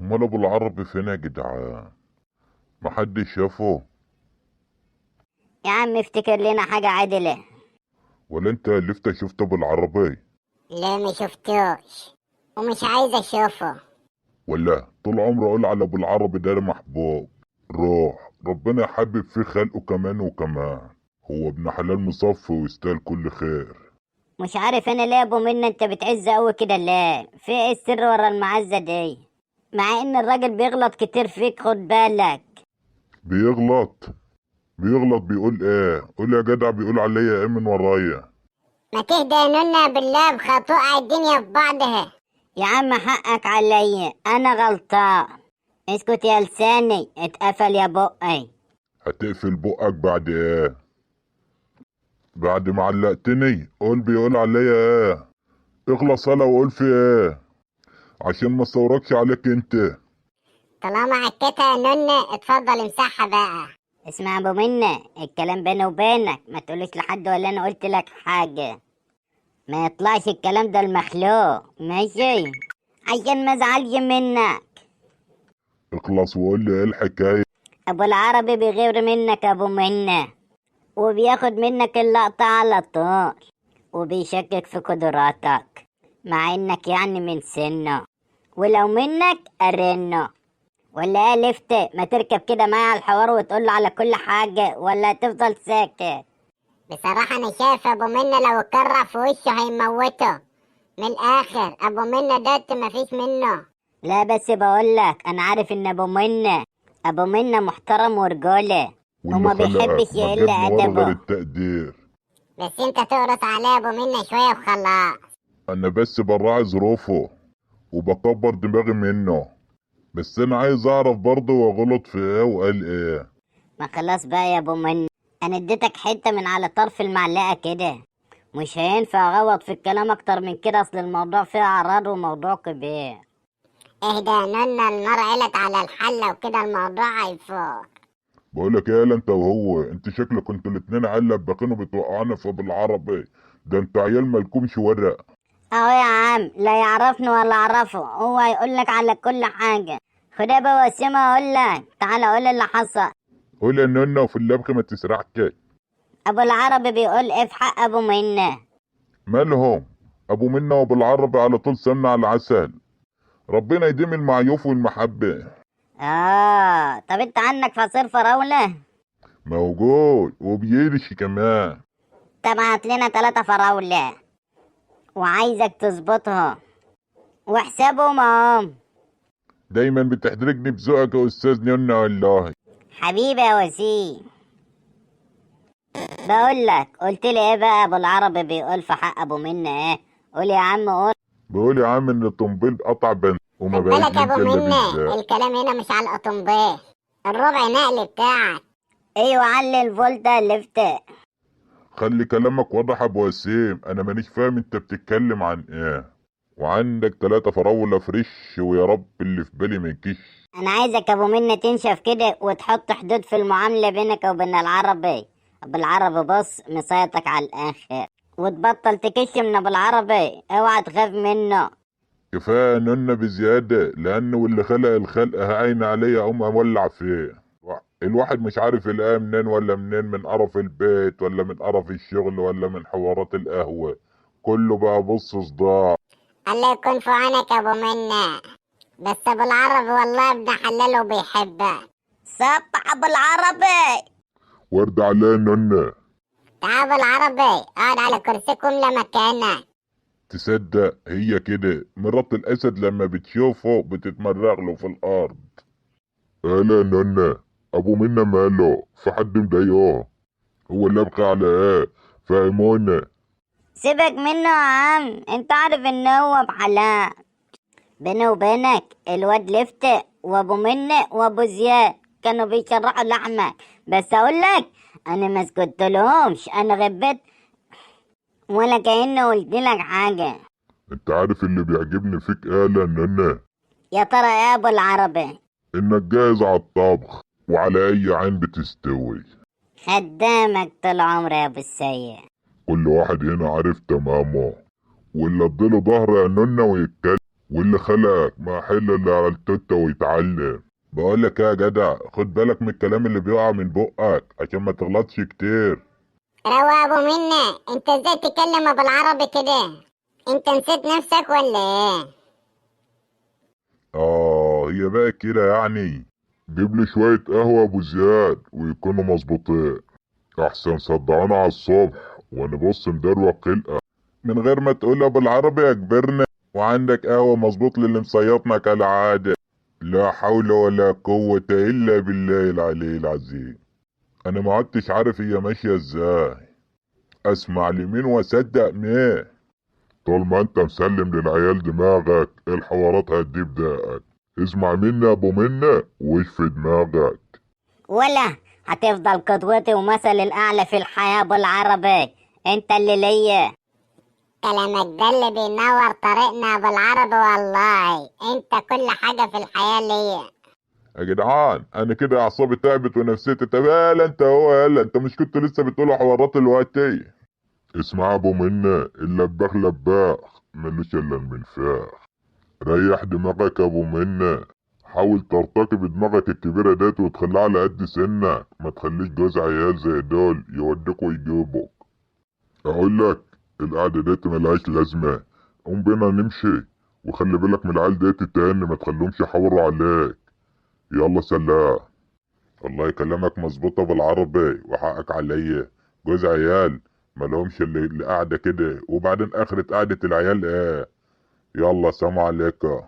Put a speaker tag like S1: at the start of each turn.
S1: امال ابو العربي فين يا جدعان؟ محدش شافه؟
S2: يا عم افتكر لنا حاجة عدلة.
S1: ولا انت لفت شفت ابو العربي؟
S3: لا ما شفتوش ومش عايز اشوفه.
S1: ولا طول عمري اقول على ابو العربي ده محبوب روح ربنا يحبب فيه خلقه كمان وكمان. هو ابن حلال مصفي ويستاهل كل خير.
S2: مش عارف انا ليه يا ابو منى انت بتعز قوي كده ليه؟ في ايه السر ورا المعزة دي؟ مع ان الراجل بيغلط كتير فيك، خد بالك.
S1: بيغلط؟ بيغلط بيقول ايه؟ قول يا جدع بيقول عليا ايه من ورايا؟
S3: ما تهدى يا نونا بالله بخطوع الدنيا في بعضها.
S2: يا عم حقك عليا، انا غلطان. اسكت يا لساني، اتقفل يا بقي.
S1: هتقفل بقك بعد ايه؟ بعد ما علقتني قول بيقول عليا ايه؟ اخلص انا وقول في ايه عشان ما استوركش عليك انت.
S3: طالما عكيتها يا نونا اتفضل امسحها بقى.
S2: اسمع يا ابو منى، الكلام بيني وبينك، ما تقولش لحد ولا انا قلت لك حاجة. ما يطلعش الكلام ده المخلوق، ماشي؟ عشان ما ازعلش منك.
S1: اخلص وقول لي ايه الحكاية.
S2: ابو العربي بيغير منك يا ابو منى، وبياخد منك اللقطة على طول، وبيشكك في قدراتك، مع انك يعني من سنه، ولو منك ارنه. ولا ايه لفت؟ ما تركب كده معايا على الحوار وتقول على كل حاجة، ولا تفضل ساكت؟
S3: بصراحة انا شايف ابو منة لو اتكرع في وشه هيموته. من الاخر ابو منة ده مفيش منه.
S2: لا بس بقولك انا عارف ان ابو منة محترم ورجولة،
S1: واللي
S2: وما
S1: خلقك
S2: بيحبش
S1: ما
S2: يقل
S1: جاب ورا غير
S2: ادبه.
S1: التقدير.
S3: بس انت تقرص عليه ابو منة شوية وخلاص.
S1: انا بس براعي ظروفه وبكبر دماغي منه، بس انا عايز اعرف برضه هو غلط في ايه وقال ايه.
S2: ما خلاص بقى يا ابو منة، انا اديتك حتة من على طرف المعلقة كده، مش هينفع اغوط في الكلام اكتر من كده، اصل الموضوع فيه اعراض وموضوع كبير.
S3: اهدى يا نونا، النار علت على الحلة وكده الموضوع هيفوق.
S1: بقولك ايه يالا انت وهو، انت شكلك انتوا الاتنين علب باكنوا بتوقعونا في بالعربي. ده انت عيال مالكمش ورق.
S2: اهو يا عم، لا يعرفني ولا اعرفه، هو يقولك على كل حاجة. خدها بقى وسيمة، اقولك تعالى اقول اللي حصل.
S1: قول يا نونا وفي اللبخ ما تسرحش.
S2: ابو العربي بيقول ايه في حق ابو منة؟
S1: مالهم؟ ابو منا وابو العربي على طول سمنة على العسل. ربنا يديم المعيوف والمحبة.
S2: طب انت عندك فصير فراولة؟
S1: موجود وبيرش كمان.
S2: طب هات لنا 3 فراولة، وعايزك تظبطها وحسابهم اهم.
S1: دايما بتحرجني بذوقك يا استاذ نونا والله.
S2: حبيبي يا وسيم. بقولك قلت لي ايه بقى ابو العربي بيقول في حق ابو منة ايه؟ قول يا عم قول.
S1: بقول يا عم ان الطنبيل قطع بنت وما
S3: خد
S1: بقاش
S3: بالك يا ابو
S1: يمكن الا
S3: منة،
S1: بالذات.
S3: الكلام هنا مش على القطنبيه، الربع نقل بتاعك.
S2: ايوه علي الفولتا لفت.
S1: خلي كلامك واضح يا ابو وسيم، انا مانيش فاهم انت بتتكلم عن ايه. وعندك 3 فراولة فريش ويا رب اللي في بالي ما يجيش.
S2: انا عايزك يا ابو منة تنشف كده وتحط حدود في المعاملة بينك وبين العربي. ابو العربي بص مسيطك على الاخر، وتبطل تكش من ابو العربي، اوعى تخاف منه.
S1: كفايه نونا بزياده لانه واللي خلق الخلق هاين عليا اقوم اولع فيه. الواحد مش عارف يلاقيها منين ولا منين، من قرف البيت ولا من قرف الشغل ولا من حوارات القهوه. كله بقى بص صداع.
S3: الله يكون في عونك يا ابو منة. بس ابو العربي والله ابن حلال وبيحبك.
S2: صبح ابو العربي.
S1: ورد عليا نونا.
S3: تعال ابو العربي اقعد على كرسيكم لمكانك.
S1: تصدق هي كده مرات الاسد لما بتشوفه بتتمرغ له في الارض. الا نونا، ابو منا ماله؟ في حد مضايقاه؟ هو اللي ابقى على ايه؟ فاهمونا.
S2: سيبك منه يا عم، انت عارف ان هو بحلال. بيني وبينك الواد لفت وابو منة وابو زياد كانوا بيشرحوا لحمك، بس اقول لك انا ما سكتلهمش، انا غبيت ولا كأني قلت لك حاجة.
S1: انت عارف اللي بيعجبني فيك ايه يا نونا؟
S2: يا ترى يا ابو العربي؟
S1: انك جاهز على الطبخ وعلى اي عين بتستوي.
S2: خدامك طول عمري يا ابو السيد.
S1: كل واحد هنا عارف تمامه، واللي اديله ظهر يا نونا ويتكلم واللي خلقك ما حل اللي على التوتة ويتعلم. بقولك يا جدع، خد بالك من الكلام اللي بيقع من بقك عشان ما تغلطش كتير.
S3: روى ابو منة، انت ازاي تتكلم بالعربي كده؟ انت نسيت نفسك ولا ايه؟
S1: هي بقى كده يعني. جيب لي شوية قهوة ابو زياد ويكونوا مظبوطين، احسن صدعونا على الصبح وانا بص مدروق خلقة من غير ما تقولها بالعربي يا كبرنا. وعندك قهوة مظبوط للي مصيطنا كالعادة. لا حول ولا قوة الا بالله العلي العظيم. انا ما عدتش عارف هي ماشية ازاي، اسمع لمين واصدق مين. طول ما انت مسلم للعيال دماغك الحوارات هتجيب دقك. اسمع مني يا ابو منة واشفي دماغك.
S2: ولا هتفضل قدوتي ومثل الأعلى في الحياة بالعربي. انت اللي ليا.
S3: كلامك ده اللي بينور طريقنا بالعربي، والله انت كل حاجة في الحياة ليا.
S1: يا جدعان انا كده اعصابي تعبت ونفسيتي. طب يالا انت هو يالا انت مش كنت لسه بتقول حوارات دلوقتي؟ اسمع يا ابو منة، اللباخ لباخ ملوش الا المنفاخ. ريح دماغك يا ابو منة، حاول ترتقي بدماغك الكبيرة ديت وتخليها على قد سنك، ما تخليش جوز عيال زي دول يودوك ويجيبوك. اقول لك القعدة ديت ملهاش لازمة، قوم بينا نمشي. وخلي بالك من العيال ديت تاني ما تخليهمش يحوروا عليك. يلا سلام. والله كلامك مظبوطة بالعربي وحقك عليا. جوز عيال مالهمش اللي قاعدة كده، وبعدين اخرة قعدة العيال ايه؟ يلا سلام عليكم.